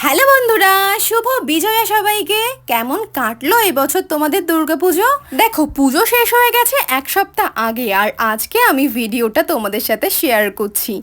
Hello বন্ধুরা, শুভ বিজয়া সবাইকে। কেমন কাটলো এবছর তোমাদের দুর্গাপুজো? দেখো, পুজো শেষ হয়ে গেছে এক সপ্তাহ আগে, আর আজকে আমি ভিডিওটা তোমাদের সাথে শেয়ার করছি।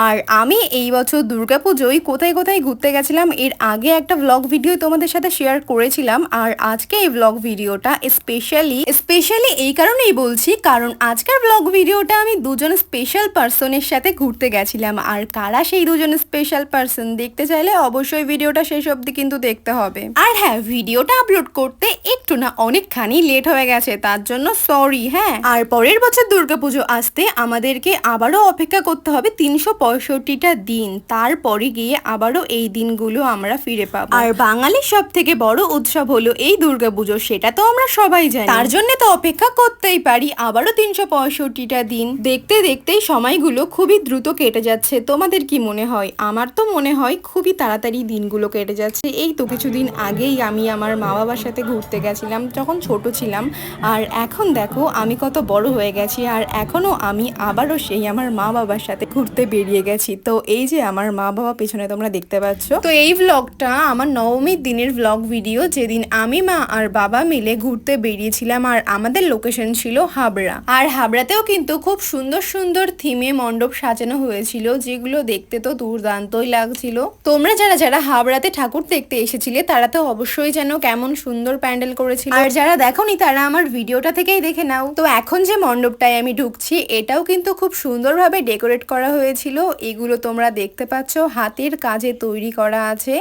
আর আমি এই বছর দুর্গাপুজোয় কোথায় কোথায় ঘুরতে গেছিলাম এর আগে একটা ব্লগ ভিডিও তোমাদের সাথে শেয়ার করেছিলাম। আর আজকে এই ব্লগ ভিডিওটা স্পেশালি এই কারণেই বলছি, কারণ আজকের ব্লগ ভিডিওটা আমি দুজন স্পেশাল পার্সনের সাথে ঘুরতে গেছিলাম। আর কারা সেই দুজন স্পেশাল পার্সন দেখতে চাইলে অবশ্যই ভিডিওটা শেষ অবধি কিন্তু দেখতে হবে। আর হ্যাঁ, ভিডিওটা আপলোড করতে একটু না অনেকখানি লেট হয়ে গেছে, তার জন্য সরি। হ্যাঁ, আর পরের বছর দুর্গাপুজো আসতে আমাদেরকে আবারও অপেক্ষা করতে হবে 365টা দিন, তারপরে গিয়ে আবারও এই দিনগুলো আমরা ফিরে পাবো। আর বাঙালির সব থেকে বড় উৎসব হলো এই দুর্গাপুজো, সেটা তো আমরা সবাই জানি। তার জন্য তো অপেক্ষা করতেই পারি আবারও 365টা দিন। দেখতে দেখতেই সময়গুলো খুবই দ্রুত কেটে যাচ্ছে। তোমাদের কি মনে হয়? আমার তো মনে হয় খুবই তাড়াতাড়ি দিনগুলো কেটে যাচ্ছে। এই তো কিছুদিন আগেই আমি আমার মা বাবার সাথে ঘুরতে গেছিলাম যখন ছোট ছিলাম, আর এখন দেখো আমি কত বড় হয়ে গেছি, আর এখনো আমি আবারও সেই আমার মা বাবার সাথে ঘুরতে বেরিয়ে গেছি। তো এই যে আমার মা বাবা পেছনে তোমরা দেখতে পাচ্ছ, তো এই ভ্লগটা আমার নবমীর দিনের ভ্লগ ভিডিও, যেদিন আমি, মা আর বাবা মিলে ঘুরতে বেরিয়েছিলাম। আর আমাদের লোকেশন ছিল হাবড়া। আর হাবড়াতেও কিন্তু খুব সুন্দর সুন্দর থিমে মণ্ডপ সাজানো হয়েছিল, যেগুলো দেখতে তো দুর্দান্তই লাগছিল। তোমরা যারা যারা হাবড়াতে ঠাকুর দেখতে এসেছিলে তারা তো অবশ্যই জানো কেমন সুন্দর প্যান্ডেল করেছিল। আর যারা দেখোনি তারা আমার ভিডিওটা থেকেই দেখে নাও। তো এখন যে মণ্ডপটায় আমি ঢুকছি, এটাও কিন্তু খুব সুন্দরভাবে ডেকোরেট করা হয়েছিল। এগুলো তোমরা দেখতে পাচ্ছ হাতের কাজে তৈরি করা আছে।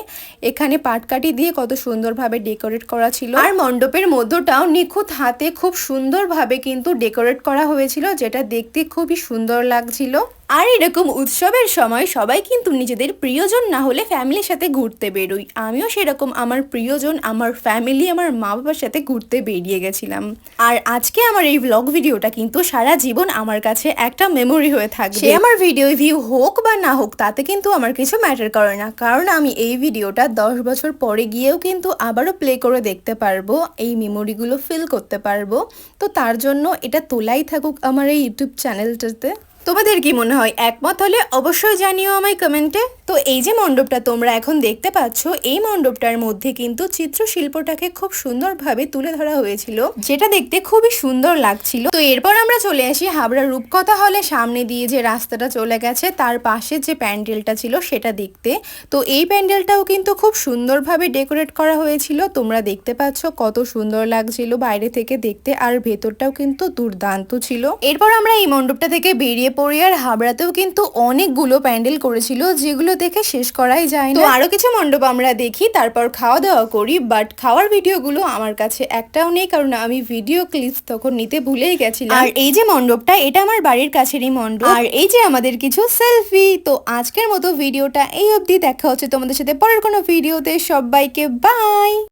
এখানে পাটকাঠি দিয়ে কত সুন্দরভাবে ডেকোরেট করা ছিল। আর মণ্ডপের মধ্যটাও নিখুঁত হাতে খুব সুন্দরভাবে কিন্তু ডেকোরেট করা হয়েছিল, যেটা দেখতে খুবই সুন্দর লাগছিল। আর এরকম উৎসবের সময় সবাই কিন্তু নিজেদের প্রিয়জন না হলে ফ্যামিলির সাথে ঘুরতে বেরোই। আমিও সেরকম আমার প্রিয়জন, আমার ফ্যামিলি, আমার মা বাবার সাথে ঘুরতে বেরিয়ে গেছিলাম। আর আজকে আমার এই ব্লগ ভিডিওটা কিন্তু সারা জীবন আমার কাছে একটা মেমোরি হয়ে থাকবে। সে আমার ভিডিও ভিউ হোক বা না হোক, তাতে কিন্তু আমার কিছু ম্যাটার করে না, কারণ আমি এই ভিডিওটা 10 বছর পরে গিয়েও কিন্তু আবারও প্লে করে দেখতে পারবো, এই মেমোরিগুলো ফিল করতে পারবো। তো তার জন্য এটা তোলাই থাকুক আমার এই ইউটিউব চ্যানেলটাতে। তোমাদের কি মনে হয়? একমত হলে অবশ্যই জানিও আমায় কমেন্টে। তো এই যে মণ্ডপটা তোমরা এখন দেখতে পাচ্ছ, এই মণ্ডপটার মধ্যে কিন্তু চিত্রশিল্পটাকে খুব সুন্দরভাবে তুলে ধরা হয়েছিল, যেটা দেখতে খুবই সুন্দর লাগছিল। তো এরপর আমরা চলে আসি হাবড়া রূপকথা হলে সামনে দিয়ে যে রাস্তাটা চলে গেছে তার পাশে যে প্যান্ডেলটা ছিল সেটা দেখতে। তো এই প্যান্ডেলটাও কিন্তু খুব সুন্দরভাবে ডেকোরেট করা হয়েছিল। তোমরা দেখতে পাচ্ছ কত সুন্দর লাগছিল বাইরে থেকে দেখতে, আর ভেতরটাও কিন্তু দুর্দান্ত ছিল। এরপর আমরা এই মণ্ডপটা থেকে বেরিয়ে পড়ি। আর হাবড়াতেও কিন্তু অনেকগুলো প্যান্ডেল করেছিল, যেগুলো দেখে শেষ করাই যায় না। তো আরো কিছু মণ্ডপ আমরা দেখি, তারপর খাওয়া দাওয়া করি। বাট খাওয়ার ভিডিওগুলো আমার কাছে একটাও নেই, কারণ আমি ভিডিও ক্লিপস তখন নিতে ভুলেই গেছিলাম। আর এই যে মণ্ডপটা, এটা আমার বাড়ির কাছেরই মণ্ডপ। আর এই যে আমাদের কিছু সেলফি। তো আজকের মতো ভিডিওটা এই অবধি। দেখা হচ্ছে তোমাদের সাথে পরের কোনো ভিডিওতে। সবাইকে বাই।